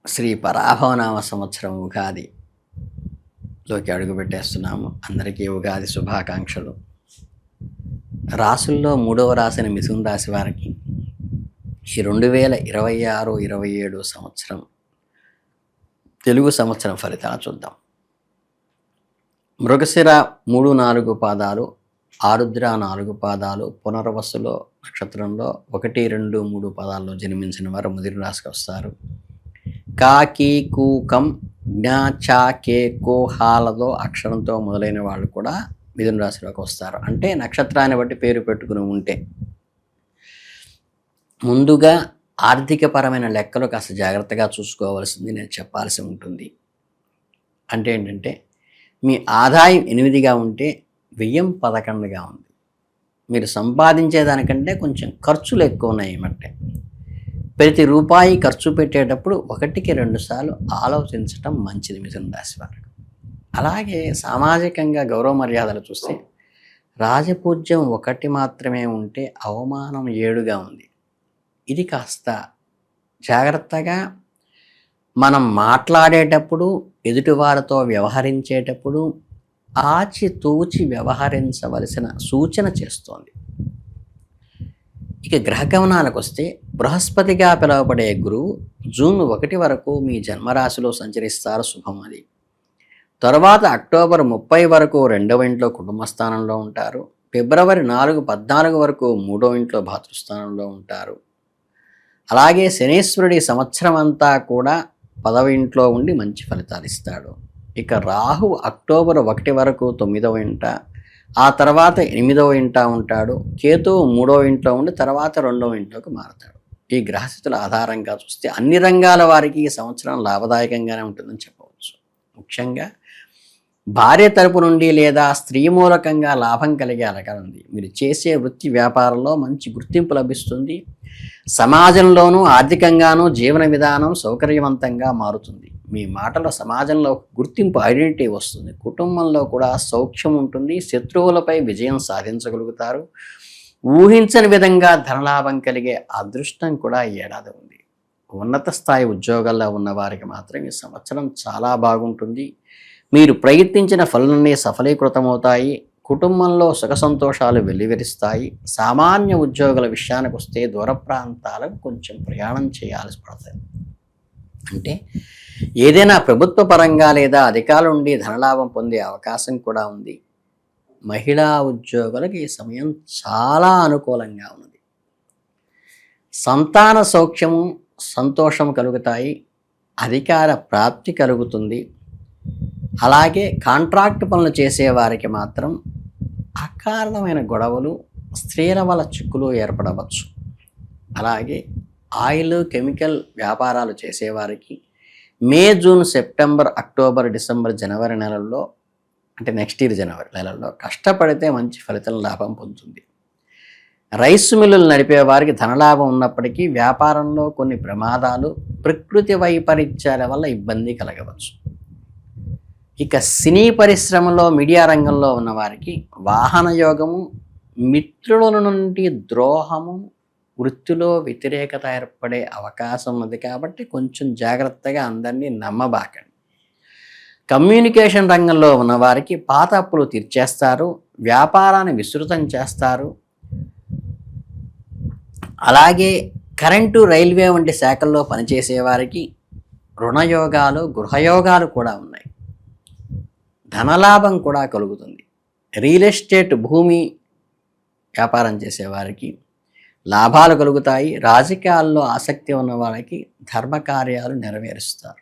శ్రీ పరాభవనామ సంవత్సరం ఉగాదిలోకి అడుగుపెట్టేస్తున్నాము. అందరికీ ఉగాది శుభాకాంక్షలు. రాసుల్లో మూడవ రాశిని మిథున రాశి వారికి ఈ 2026-27 సంవత్సరం తెలుగు సంవత్సరం ఫలితాలు చూద్దాం. మృగశిర 3-4 పాదాలు, ఆరుద్ర 4 పాదాలు, పునర్వసులో నక్షత్రంలో 1, 2, 3 పాదాల్లో జన్మించిన వారు మిథున రాశికి వస్తారు. కా కీ కు కం జ్ఞా చా కే కో హాలతో అక్షరంతో మొదలైన వాళ్ళు కూడా మిథున రాశిలోకి వస్తారు. అంటే నక్షత్రాన్ని బట్టి పేరు పెట్టుకుని ఉంటే ముందుగా ఆర్థికపరమైన లెక్కలు కాస్త జాగ్రత్తగా చూసుకోవాల్సింది నేను చెప్పాల్సి ఉంటుంది. అంటే ఏంటంటే మీ ఆదాయం 8గా ఉంటే వ్యయం 11గా ఉంది. మీరు సంపాదించేదానికంటే కొంచెం ఖర్చులు ఎక్కువ ఉన్నాయి అంటే ప్రతి రూపాయి ఖర్చు పెట్టేటప్పుడు 1కి 2 సార్లు ఆలోచించటం మంచిది మిథున రాశి వారికి. అలాగే సామాజికంగా గౌరవ మర్యాదలు చూస్తే రాజపూజ్యం 1 మాత్రమే ఉంటే అవమానం 7గా ఉంది. ఇది కాస్త జాగ్రత్తగా మనం మాట్లాడేటప్పుడు ఎదుటివారితో వ్యవహరించేటప్పుడు ఆచితూచి వ్యవహరించవలసిన సూచన చేస్తోంది. ఇక గ్రహగమనాలకు వస్తే బృహస్పతిగా పిలువబడే గురువు జూన్ 1 వరకు మీ జన్మరాశిలో సంచరిస్తారు, శుభం అది. తర్వాత అక్టోబర్ 30 వరకు 2వ ఇంట్లో కుటుంబ స్థానంలో ఉంటారు. ఫిబ్రవరి 4, 14 వరకు 3వ ఇంట్లో భాతృస్థానంలో ఉంటారు. అలాగే శనీశ్వరుడి సంవత్సరం అంతా కూడా 10వ ఇంట్లో ఉండి మంచి ఫలితాలు ఇస్తాడు. ఇక రాహు అక్టోబర్ 1 వరకు 9వ ఇంట, ఆ తర్వాత 8వ ఇంట ఉంటాడు. కేతువు 3వ ఇంట్లో ఉండి తర్వాత 2వ ఇంట్లోకి మారుతాడు. ఈ గ్రహస్థితుల ఆధారంగా చూస్తే అన్ని రంగాల వారికి ఈ సంవత్సరం లాభదాయకంగానే ఉంటుందని చెప్పవచ్చు. ముఖ్యంగా భార్య తరపు నుండి లేదా స్త్రీ మూలకంగా లాభం కలిగే అవకాశం ఉంది. మీరు చేసే వృత్తి వ్యాపారంలో మంచి గుర్తింపు లభిస్తుంది. సమాజంలోనూ ఆర్థికంగానూ జీవన విధానం సౌకర్యవంతంగా మారుతుంది. మీ మాటలో సమాజంలో గుర్తింపు, ఐడెంటిటీ వస్తుంది. కుటుంబంలో కూడా సౌఖ్యం ఉంటుంది. శత్రువులపై విజయం సాధించగలుగుతారు. ఊహించని విధంగా ధనలాభం కలిగే అదృష్టం కూడా ఈ ఏడాది ఉంది. ఉన్నత స్థాయి ఉద్యోగాల్లో ఉన్న వారికి మాత్రం ఈ సంవత్సరం చాలా బాగుంటుంది. మీరు ప్రయత్నించిన ఫలాలన్నీ సఫలీకృతమవుతాయి. కుటుంబంలో సుఖ సంతోషాలు వెల్లివిరుస్తాయి. సామాన్య ఉద్యోగుల విషయానికి వస్తే దూర ప్రాంతాలకు కొంచెం ప్రయాణం చేయాల్సి పడుతుంది. అంటే ఏదైనా ప్రభుత్వ పరంగా లేదా అధికారుల నుండి ధనలాభం పొందే అవకాశం కూడా ఉంది. మహిళా ఉద్యోగులకు ఈ సమయం చాలా అనుకూలంగా ఉన్నది. సంతాన సౌఖ్యము, సంతోషం కలుగుతాయి. అధికార ప్రాప్తి కలుగుతుంది. అలాగే కాంట్రాక్ట్ పనులు చేసేవారికి మాత్రం అకారణమైన గొడవలు, స్త్రీల వల్ల చిక్కులు ఏర్పడవచ్చు. అలాగే ఆయిల్, కెమికల్ వ్యాపారాలు చేసేవారికి మే, జూన్, సెప్టెంబర్, అక్టోబర్, డిసెంబర్, జనవరి నెలల్లో, అంటే నెక్స్ట్ ఇయర్ జనవరి నెలల్లో కష్టపడితే మంచి ఫలితం లాభం పొందుతుంది. రైస్ మిల్లులు నడిపే వారికి ధనలాభం ఉన్నప్పటికీ వ్యాపారంలో కొన్ని ప్రమాదాలు, ప్రకృతి వైపరీత్యాల వల్ల ఇబ్బంది కలగవచ్చు. ఇక సినీ పరిశ్రమలో, మీడియా రంగంలో ఉన్న వారికి వాహన యోగము, మిత్రుల నుండి ద్రోహము, వృత్తిలో వ్యతిరేకత ఏర్పడే అవకాశం ఉంది. కాబట్టి కొంచెం జాగ్రత్తగా అందరినీ నమ్మబాకండి. కమ్యూనికేషన్ రంగంలో ఉన్నవారికి పాత అప్పులు తీర్చేస్తారు. వ్యాపారాన్ని విస్తృతం చేస్తారు. అలాగే కరెంటు, రైల్వే వంటి శాఖల్లో పనిచేసేవారికి రుణయోగాలు, గృహయోగాలు కూడా ఉన్నాయి. ధనలాభం కూడా కలుగుతుంది. రియల్ ఎస్టేట్, భూమి వ్యాపారం చేసేవారికి లాభాలు కలుగుతాయి. రాజకీయాల్లో ఆసక్తి ఉన్న వారికి ధర్మకార్యాలు నెరవేరుస్తారు.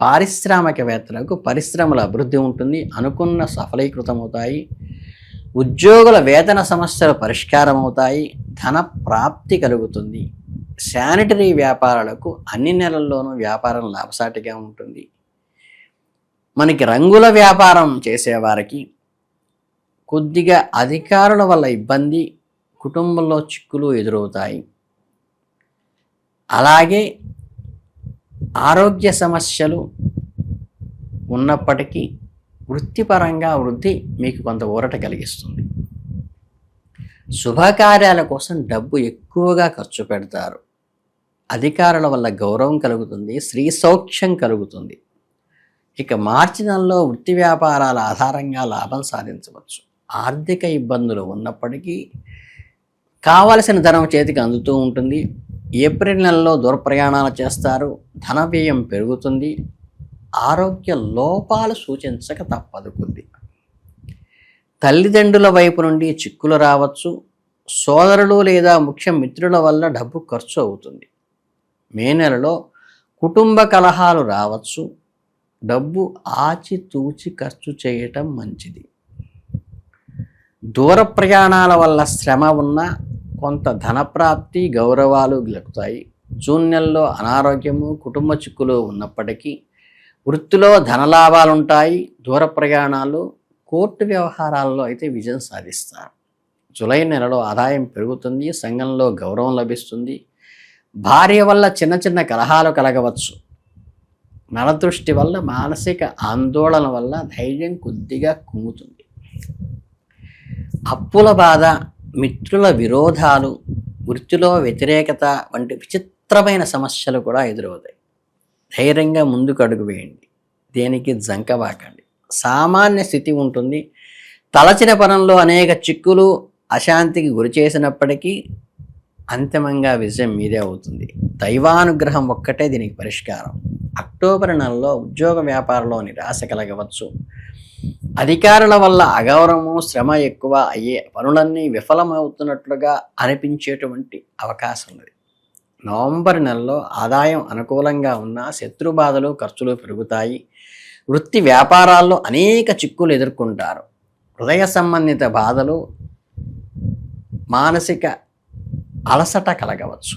పారిశ్రామికవేత్తలకు పరిశ్రమల అభివృద్ధి ఉంటుంది. అనుకున్న సఫలీకృతమవుతాయి. ఉద్యోగుల వేతన సమస్యలు పరిష్కారం అవుతాయి. ధన ప్రాప్తి కలుగుతుంది. శానిటరీ వ్యాపారాలకు అన్ని నెలల్లోనూ వ్యాపారం లాభసాటిగా ఉంటుంది. మనకి రంగుల వ్యాపారం చేసేవారికి కొద్దిగా అధికారుల వల్ల ఇబ్బంది, కుటుంబంలో చిక్కులు ఎదురవుతాయి. అలాగే ఆరోగ్య సమస్యలు ఉన్నప్పటికీ వృత్తిపరంగా వృద్ధి మీకు కొంత ఊరట కలిగిస్తుంది. శుభకార్యాల కోసం డబ్బు ఎక్కువగా ఖర్చు పెడతారు. అధికారుల వల్ల గౌరవం కలుగుతుంది, స్త్రీ సౌఖ్యం కలుగుతుంది. ఇక మార్చి నెలలో వృత్తి వ్యాపారాల ఆధారంగా లాభం సాధించవచ్చు. ఆర్థిక ఇబ్బందులు ఉన్నప్పటికీ కావలసిన ధనం చేతికి అందుతూ ఉంటుంది. ఏప్రిల్ నెలలో దూర ప్రయాణాలు చేస్తారు, ధన వ్యయం పెరుగుతుంది, ఆరోగ్య లోపాలు సూచించక తప్పదు కొద్ది. తల్లిదండ్రుల వైపు నుండి చిక్కులు రావచ్చు, సోదరులు లేదా ముఖ్య మిత్రుల వల్ల డబ్బు ఖర్చు అవుతుంది. మే నెలలో కుటుంబ కలహాలు రావచ్చు, డబ్బు ఆచితూచి ఖర్చు చేయటం మంచిది. దూర ప్రయాణాల వల్ల శ్రమ ఉన్న కొంత ధనప్రాప్తి, గౌరవాలు గెలుపుతాయి. జూన్ నెలలో అనారోగ్యము, కుటుంబ చిక్కులు ఉన్నప్పటికీ వృత్తిలో ధనలాభాలుంటాయి. దూర ప్రయాణాలు, కోర్టు వ్యవహారాల్లో అయితే విజయం సాధిస్తారు. జూలై నెలలో ఆదాయం పెరుగుతుంది, సంఘంలో గౌరవం లభిస్తుంది. భార్య వల్ల చిన్న చిన్న కలహాలు కలగవచ్చు. నరదృష్టి వల్ల, మానసిక ఆందోళన వల్ల ధైర్యం కొద్దిగా కుంగుతుంది. అప్పుల బాధ, మిత్రుల విరోధాలు, వృత్తిలో వ్యతిరేకత వంటి విచిత్రమైన సమస్యలు కూడా ఎదురవుతాయి. ధైర్యంగా ముందుకు అడుగు వేయండి, దేనికి జంకవాకండి. సామాన్య స్థితి ఉంటుంది. తలచిన పనంలో అనేక చిక్కులు, అశాంతికి గురి చేసినప్పటికీ అంతిమంగా విజయం మీదే అవుతుంది. దైవానుగ్రహం ఒక్కటే దీనికి పరిష్కారం. అక్టోబర్ నెలలో ఉద్యోగ వ్యాపారంలో నిరాశ కలగవచ్చు. అధికారుల వల్ల అగౌరవము, శ్రమ ఎక్కువ అయ్యే పనులన్నీ విఫలమవుతున్నట్లుగా అనిపించేటువంటి అవకాశం ఉంది. నవంబర్ నెలలో ఆదాయం అనుకూలంగా ఉన్న శత్రు బాధలు, ఖర్చులు పెరుగుతాయి. వృత్తి వ్యాపారాల్లో అనేక చిక్కులు ఎదుర్కొంటారు. హృదయ సంబంధిత బాధలు, మానసిక అలసట కలగవచ్చు.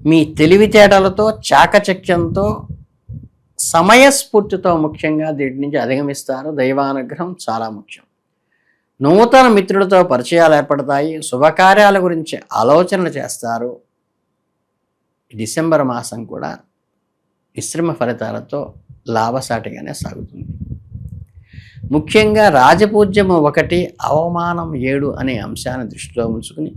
మీ తెలివితేటలతో, చాకచక్యంతో, సమయస్ఫూర్తితో ముఖ్యంగా దీటి నుంచి అధిగమిస్తారు. దైవానుగ్రహం చాలా ముఖ్యం. నూతన మిత్రులతో పరిచయాలు ఏర్పడతాయి. శుభకార్యాల గురించి ఆలోచనలు చేస్తారు. డిసెంబర్ మాసం కూడా మిశ్రమ ఫలితాలతో లాభసాటిగానే సాగుతుంది. ముఖ్యంగా రాజపూజ్యము 1, అవమానం 7 అనే అంశాన్ని దృష్టిలో ఉంచుకుని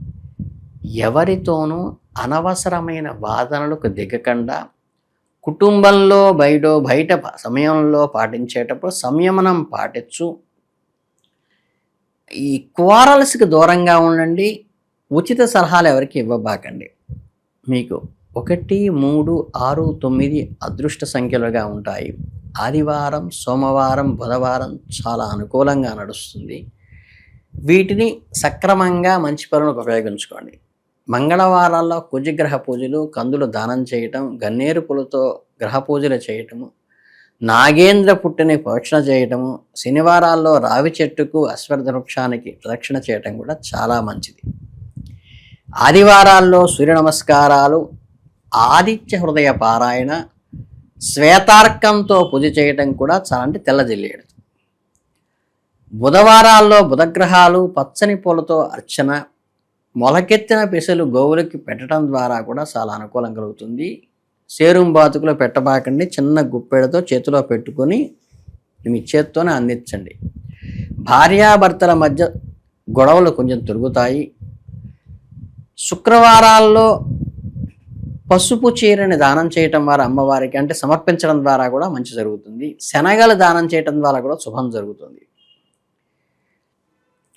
ఎవరితోనూ అనవసరమైన వాదనలకు దిగకుండా కుటుంబంలో బయట సమయంలో పాటించేటప్పుడు సంయమనం పాటించు. ఈ క్వారల్స్కి దూరంగా ఉండండి. ఉచిత సలహాలు ఎవరికి ఇవ్వబాకండి. మీకు 1, 3, 6, 9 అదృష్ట సంఖ్యలుగా ఉంటాయి. ఆదివారం, సోమవారం, బుధవారం చాలా అనుకూలంగా నడుస్తుంది. వీటిని సక్రమంగా మంచి పనులకు ఉపయోగించుకోండి. మంగళవారాల్లో కుజగ్రహ పూజలు, కందులు దానం చేయటం, గన్నేరు పూలతో గ్రహ పూజలు చేయటము, నాగేంద్ర పుట్టిని పోషణ చేయటము, శనివారాల్లో రావి చెట్టుకు, అశ్వత్థ వృక్షానికి ప్రదక్షిణ చేయటం కూడా చాలా మంచిది. ఆదివారాల్లో సూర్య నమస్కారాలు, ఆదిత్య హృదయ పారాయణ, శ్వేతార్కంతో పూజ చేయటం కూడా చాలా, అంటే తెల్ల జిల్లేడు. బుధవారాల్లో బుధగ్రహాలు, పచ్చని పూలతో అర్చన, మొలకెత్తిన పెసలు గోవులకి పెట్టడం ద్వారా కూడా చాలా అనుకూలం కలుగుతుంది. సేరుం బాతుకులో పెట్టబాకండి. చిన్న గుప్పెడతో చేతిలో పెట్టుకొని మీ చేత్తోనే అందించండి. భార్యాభర్తల మధ్య గొడవలు కొంచెం తిరుగుతాయి. శుక్రవారాల్లో పసుపు చీరని దానం చేయటం ద్వారా అమ్మవారికి, అంటే సమర్పించడం ద్వారా కూడా మంచి జరుగుతుంది. శనగలు దానం చేయటం ద్వారా కూడా శుభం జరుగుతుంది.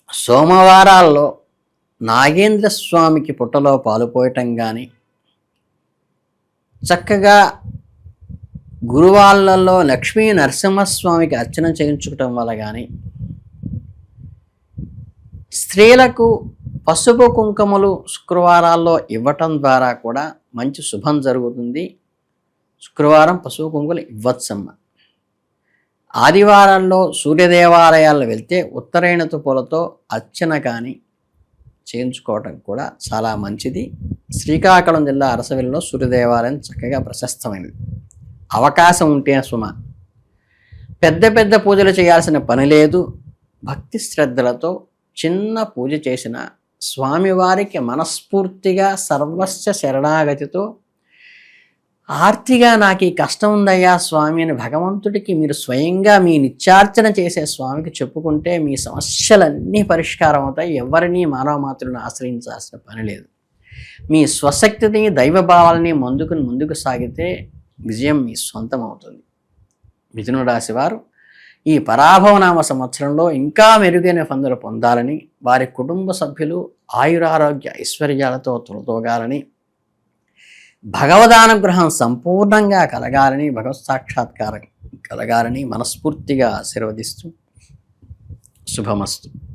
సోమవారాల్లో నాగేంద్ర స్వామికి పుట్టలో పాలు పోయటం కానీ, చక్కగా గురువాళ్ళల్లో లక్ష్మీ నరసింహస్వామికి అర్చన చేయించుకోవటం వల్ల కానీ, స్త్రీలకు పసుపు కుంకుమలు శుక్రవారాల్లో ఇవ్వటం ద్వారా కూడా మంచి శుభం జరుగుతుంది. శుక్రవారం పసుపు కుంకుమలు ఇవ్వచ్చమ్మ. ఆదివారాల్లో సూర్యదేవాలయాల్లో వెళ్తే ఉత్తరైనతు పూలతో అర్చన కానీ చేయించుకోవటం కూడా చాలా మంచిది. శ్రీకాకుళం జిల్లా అరసవిల్లిలో సూర్యదేవాలయం చక్కగా ప్రశస్తమైనది. అవకాశం ఉంటే సుమ పెద్ద పూజలు చేయాల్సిన పని లేదు. భక్తి శ్రద్ధలతో చిన్న పూజ చేసిన స్వామివారికి మనస్ఫూర్తిగా సర్వస్వ శరణాగతితో, ఆర్తిగా నాకు ఈ కష్టం ఉందయ్యా స్వామి అని భగవంతుడికి మీరు స్వయంగా మీ నిత్యార్చన చేసే స్వామికి చెప్పుకుంటే మీ సమస్యలన్నీ పరిష్కారం అవుతాయి. ఎవరినీ మానవ మాతృలను ఆశ్రయించాల్సిన పని లేదు. మీ స్వశక్తిని దైవభావాలని ముందుకు సాగితే విజయం మీ సొంతం అవుతుంది. మిథున రాశి వారు ఈ పరాభవనామ సంవత్సరంలో ఇంకా మెరుగైన ఫందులు పొందాలని, వారి కుటుంబ సభ్యులు ఆయురారోగ్య ఐశ్వర్యాలతో తొలతోగాలని, భగవదానుగ్రహం సంపూర్ణంగా కలగాలని, భగవత్ సాక్షాత్కారం కలగాలని మనస్ఫూర్తిగా ఆశీర్వదిస్తూ శుభమస్తు.